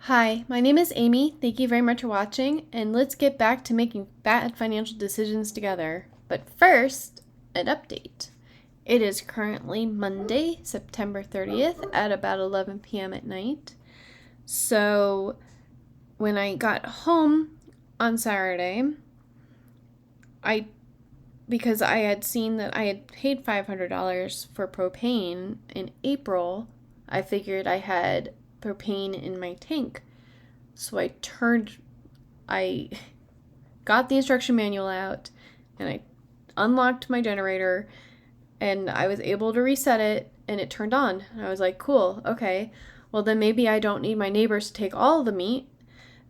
Hi, my name is Amy. Thank you very much for watching, and let's get back to making bad financial decisions together. But first, an update. It is currently Monday, September 30th at about 11 p.m. at night. So, when I got home on Saturday, because I had seen that I had paid $500 for propane in April, I figured I had propane in my tank. So I got the instruction manual out and I unlocked my generator and I was able to reset it and it turned on. And I was like, cool, okay. Well, then maybe I don't need my neighbors to take all of the meat.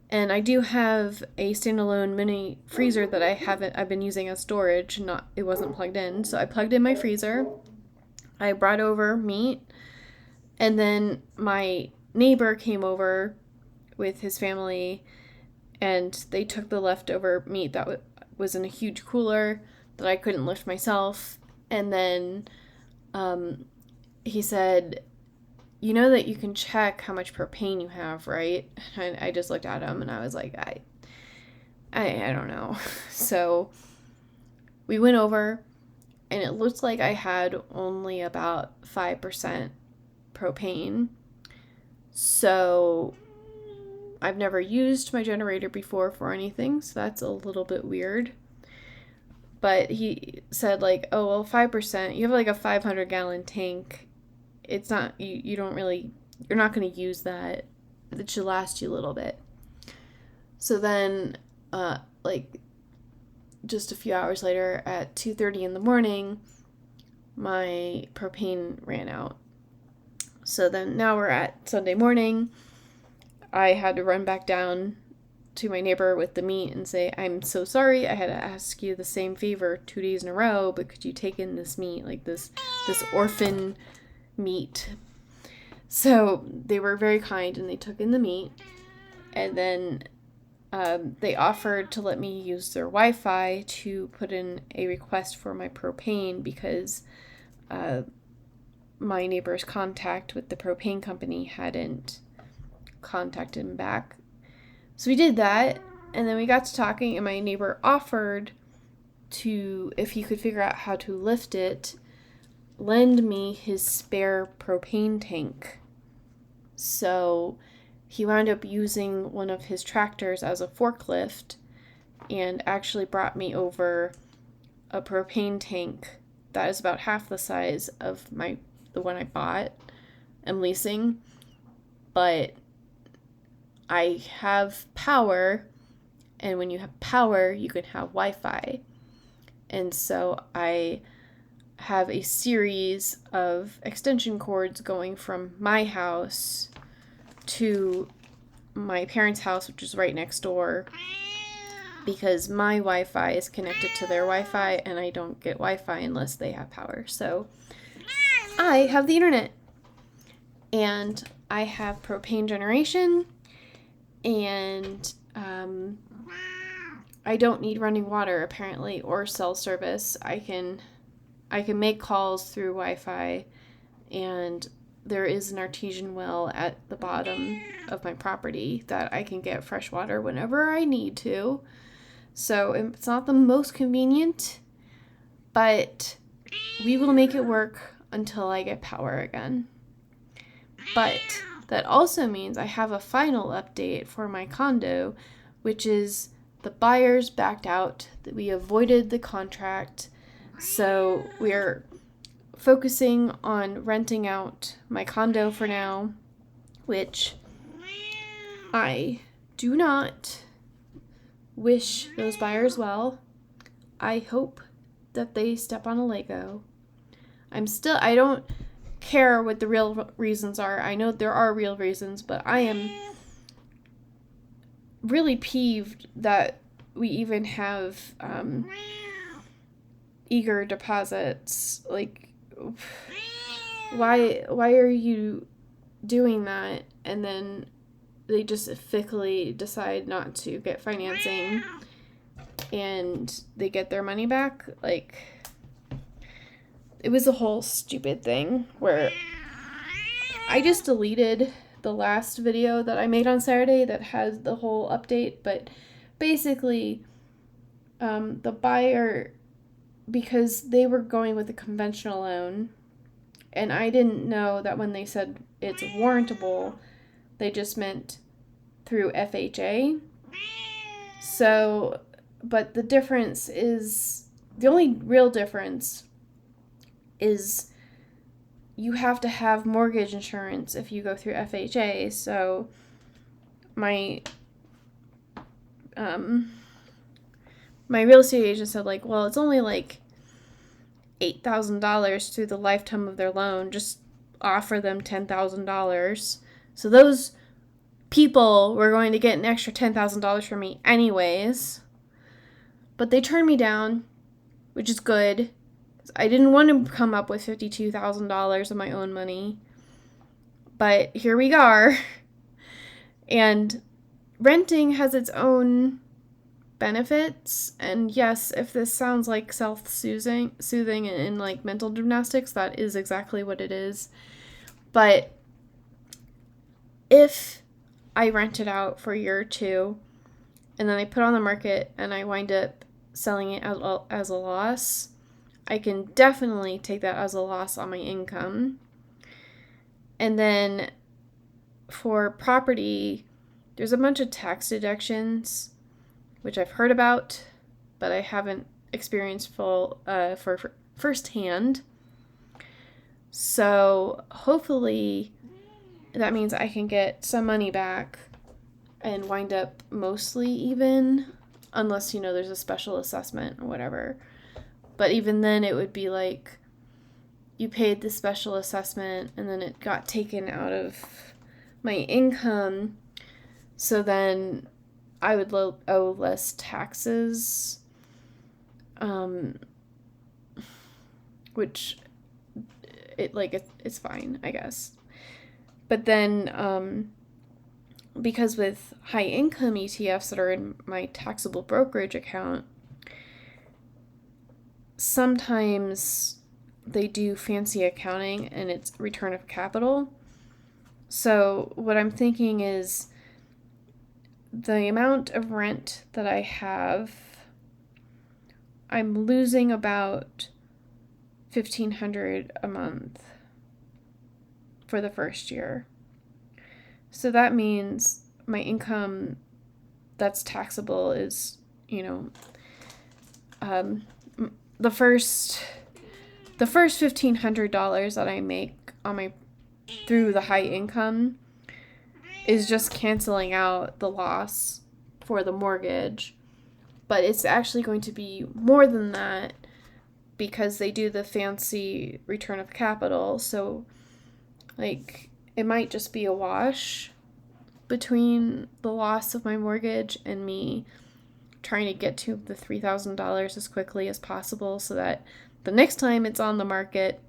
And I do have a standalone mini freezer that I've been using as storage, it wasn't plugged in. So I plugged in my freezer. I brought over meat and then my neighbor came over with his family and they took the leftover meat that was in a huge cooler that I couldn't lift myself. And then he said, you know that you can check how much propane you have, right? And I just looked at him and I was like, I don't know. So we went over and it looked like I had only about 5% propane. So I've never used my generator before for anything, so that's a little bit weird. But he said like, oh, well, 5%, you have like a 500-gallon tank. It's not, you're not going to use that. It should last you a little bit. So then, just a few hours later at 2:30 in the morning, my propane ran out. So then now we're at Sunday morning. I had to run back down to my neighbor with the meat and say, I'm so sorry, I had to ask you the same favor 2 days in a row, but could you take in this meat, like this orphan meat? So they were very kind and they took in the meat, and then they offered to let me use their Wi-Fi to put in a request for my propane because my neighbor's contact with the propane company hadn't contacted him back. So we did that, and then we got to talking, and my neighbor offered to, if he could figure out how to lift it, lend me his spare propane tank. So he wound up using one of his tractors as a forklift and actually brought me over a propane tank that is about half the size of the one I bought and leasing. But I have power, and when you have power, you can have Wi-Fi. And so I have a series of extension cords going from my house to my parents' house, which is right next door, because my Wi-Fi is connected to their Wi-Fi, and I don't get Wi-Fi unless they have power. So I have the internet, and I have propane generation, and I don't need running water apparently or cell service. I can make calls through Wi-Fi, and there is an artesian well at the bottom of my property that I can get fresh water whenever I need to. So it's not the most convenient, but we will make it work until I get power again. But that also means I have a final update for my condo, which is the buyers backed out, that we avoided the contract. So we're focusing on renting out my condo for now, which I do not wish those buyers well. I hope that they step on a Lego. I don't care what the real reasons are. I know there are real reasons, but I am really peeved that we even have eager deposits. Like, why are you doing that? And then they just fickly decide not to get financing and they get their money back. Like, it was a whole stupid thing where I just deleted the last video that I made on Saturday that has the whole update, but basically, the buyer, because they were going with a conventional loan, and I didn't know that when they said it's warrantable, they just meant through FHA. So, but the difference is, the only real difference is you have to have mortgage insurance if you go through FHA. So my my real estate agent said, like, well, it's only like $8,000 through the lifetime of their loan. Just offer them $10,000. So those people were going to get an extra $10,000 from me anyways. But they turned me down, which is good. I didn't want to come up with $52,000 of my own money. But here we are. And renting has its own benefits. And yes, if this sounds like self-soothing and like mental gymnastics, that is exactly what it is. But if I rent it out for a year or two, and then I put it on the market and I wind up selling it as a loss, I can definitely take that as a loss on my income. And then for property, there's a bunch of tax deductions, which I've heard about, but I haven't experienced for firsthand. So hopefully that means I can get some money back and wind up mostly even, unless, there's a special assessment or whatever. But even then, it would be like you paid the special assessment and then it got taken out of my income. So then I would owe less taxes, which it's fine, I guess. But then, because with high income ETFs that are in my taxable brokerage account, sometimes they do fancy accounting and it's return of capital. So what I'm thinking is the amount of rent that I have, I'm losing about $1,500 a month for the first year. So that means my income that's taxable is, the first $1,500 that I make on through the high income is just canceling out the loss for the mortgage. But it's actually going to be more than that because they do the fancy return of capital. So it might just be a wash between the loss of my mortgage and me trying to get to the $3,000 as quickly as possible so that the next time it's on the market,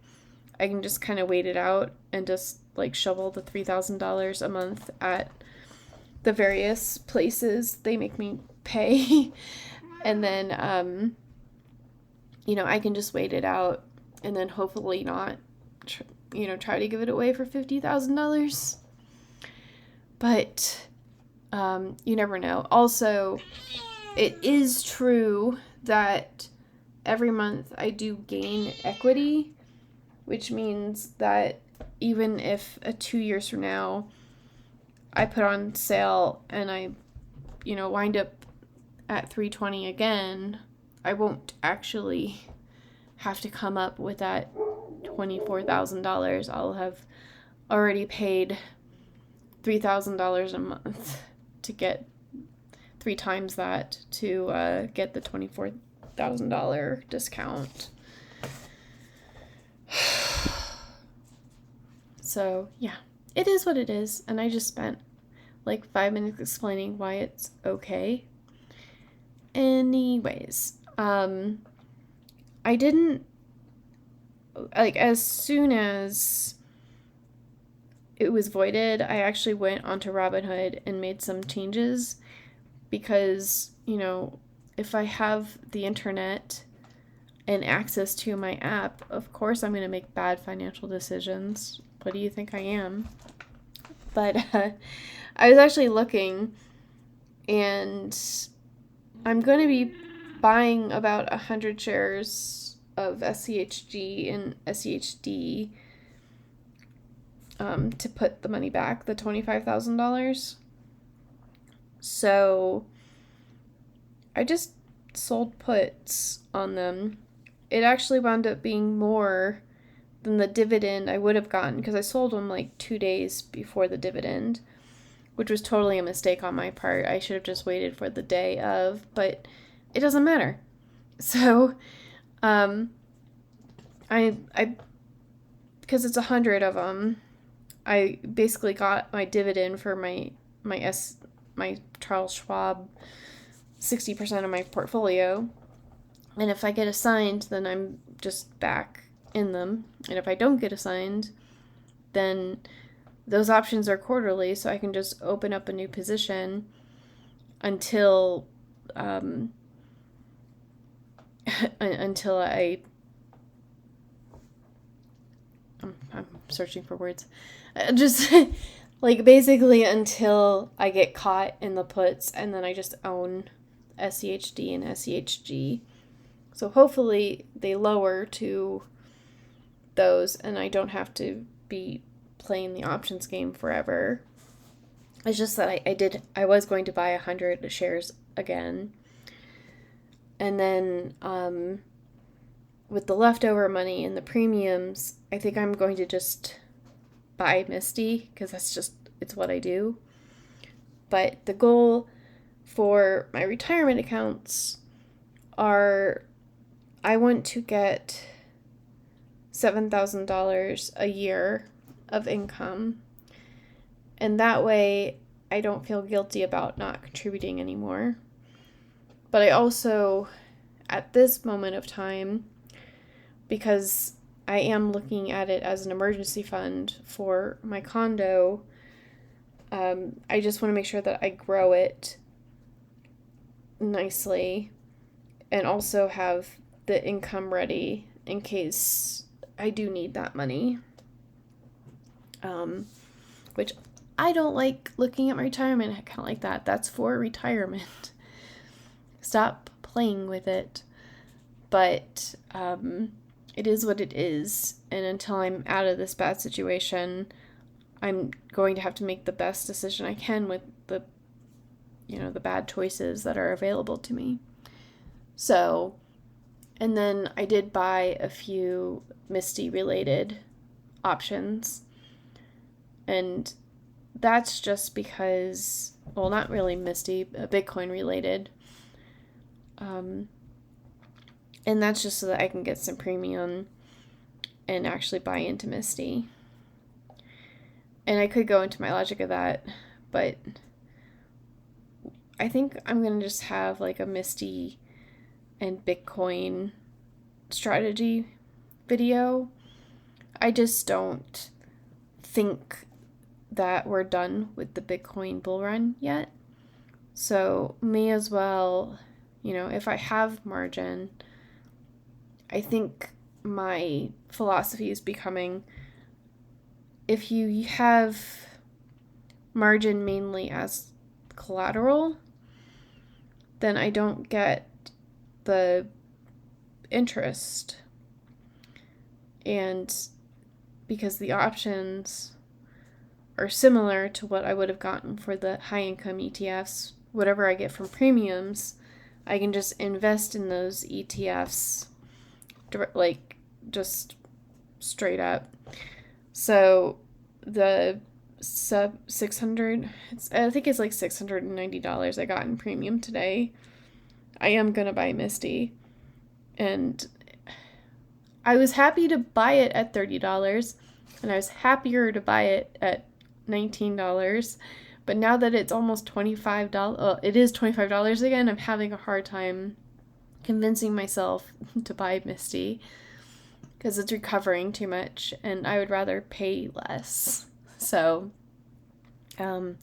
I can just kind of wait it out and just shovel the $3,000 a month at the various places they make me pay. And then, I can just wait it out and then hopefully not, try to give it away for $50,000. But you never know. Also, it is true that every month I do gain equity, which means that even if 2 years from now I put on sale and I, wind up at $320 again, I won't actually have to come up with that $24,000. I'll have already paid $3,000 a month to get 3 times that to get the $24,000 discount. So, yeah, it is what it is. And I just spent 5 minutes explaining why it's okay. Anyways, I didn't, as soon as it was voided, I actually went onto Robinhood and made some changes because, if I have the internet and access to my app, of course I'm going to make bad financial decisions. What do you think I am? But I was actually looking, and I'm going to be buying about 100 shares of SCHG and SCHD to put the money back, the $25,000. So I just sold puts on them. It actually wound up being more than the dividend I would have gotten because I sold them like 2 days before the dividend, which was totally a mistake on my part. I should have just waited for the day of, but it doesn't matter. So, I because it's 100 of them, I basically got my dividend for my Charles Schwab 60% of my portfolio. And if I get assigned, then I'm just back in them. And if I don't get assigned, then those options are quarterly, so I can just open up a new position until until I'm searching for words. Just like basically until I get caught in the puts, and then I just own SCHD and SCHG. So hopefully they lower to those, and I don't have to be playing the options game forever. It's just that I was going to buy 100 shares again. And then with the leftover money and the premiums, I think I'm going to just buy Misty because it's what I do. But the goal for my retirement accounts are I want to get $7,000 a year of income. And that way I don't feel guilty about not contributing anymore. But I also, at this moment of time, because I am looking at it as an emergency fund for my condo, I just want to make sure that I grow it nicely and also have the income ready in case I do need that money. Which I don't like looking at my retirement account like that. That's for retirement. Stop playing with it. But it is what it is. And until I'm out of this bad situation, I'm going to have to make the best decision I can with the bad choices that are available to me. So, and then I did buy a few Misty related options. And that's just because, well, not really Misty, Bitcoin related. And that's just so that I can get some premium and actually buy into Misty. And I could go into my logic of that, but I think I'm going to just have like a Misty and Bitcoin strategy video. I just don't think that we're done with the Bitcoin bull run yet. So may as well, if I have margin, I think my philosophy is becoming, if you have margin mainly as collateral, then I don't get the interest. And because the options are similar to what I would have gotten for the high income ETFs, whatever I get from premiums, I can just invest in those ETFs like just straight up. So the sub 600, I think it's like $690 I got in premium today. I am gonna buy Misty, and I was happy to buy it at $30, and I was happier to buy it at $19. But now that it's almost $25, well, it is $25 again, I'm having a hard time convincing myself to buy Misty because it's recovering too much, and I would rather pay less. So, but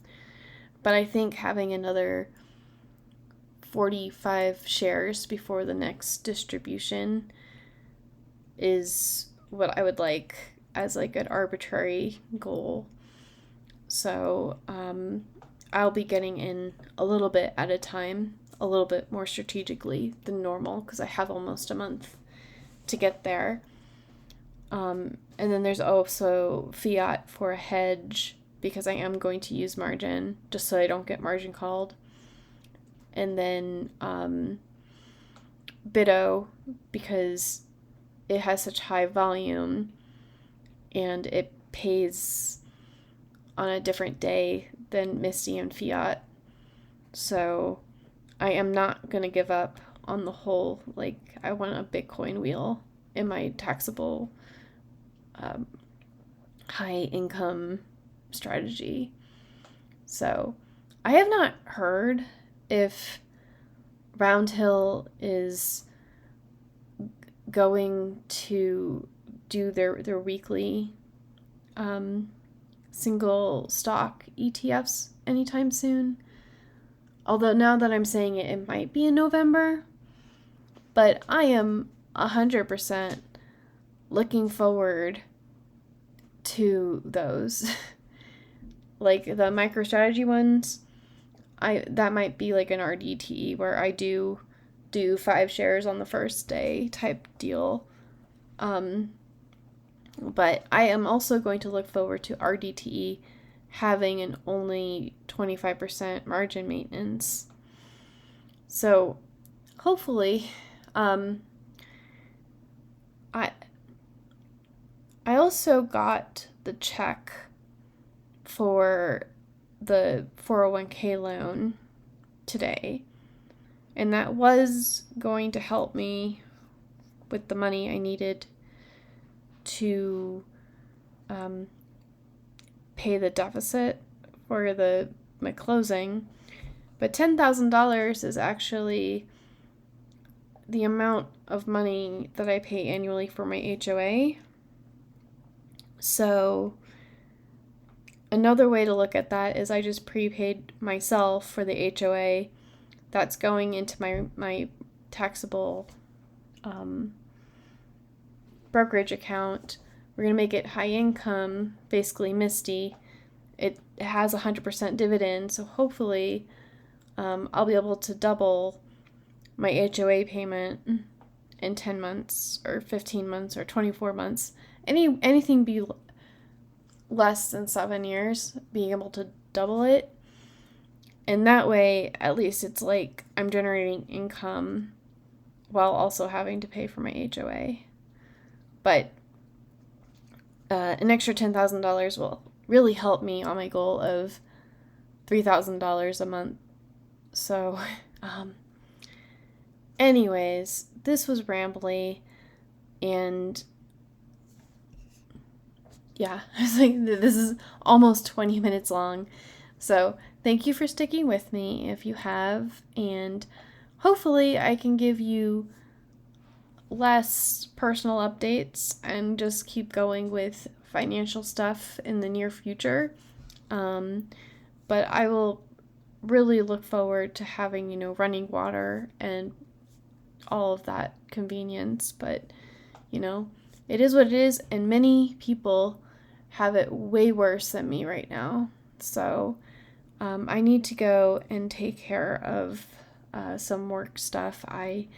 I think having another 45 shares before the next distribution is what I would like as like an arbitrary goal. So I'll be getting in a little bit at a time, a little bit more strategically than normal, because I have almost a month to get there. And then there's also fiat for a hedge, because I am going to use margin just so I don't get margin called. And then Bitto, because it has such high volume and it pays on a different day than Misty and fiat. So I am not going to give up on the whole, like, I want a Bitcoin wheel in my taxable high income strategy. So I have not heard if Roundhill is going to do their weekly single stock ETFs anytime soon. Although now that I'm saying it, it might be in November. But I am 100% looking forward to those. Like the MicroStrategy ones, that might be like an RDTE where I do 5 shares on the first day type deal. But I am also going to look forward to RDTE having an only 25% margin maintenance. So hopefully, I also got the check for the 401k loan today, and that was going to help me with the money I needed to pay the deficit for my closing. But $10,000 is actually the amount of money that I pay annually for my HOA. So another way to look at that is I just prepaid myself for the HOA. That's going into my taxable brokerage account. We're going to make it high income, basically Misty. It has 100% dividend, so hopefully I'll be able to double my HOA payment in 10 months or 15 months or 24 months. Anything be less than 7 years, being able to double it. And that way, at least it's like I'm generating income while also having to pay for my HOA. But an extra $10,000 will really help me on my goal of $3,000 a month. So, anyways, this was rambly, and yeah, I was like, this is almost 20 minutes long. So, thank you for sticking with me if you have, and hopefully I can give you less personal updates and just keep going with financial stuff in the near future. But I will really look forward to having, running water and all of that convenience. But, it is what it is, and many people have it way worse than me right now. So I need to go and take care of some work stuff. I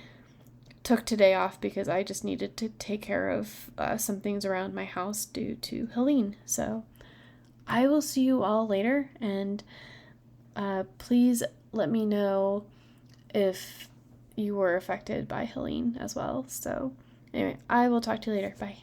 took today off because I just needed to take care of some things around my house due to Helene. So I will see you all later, and please let me know if you were affected by Helene as well. So anyway, I will talk to you later. Bye.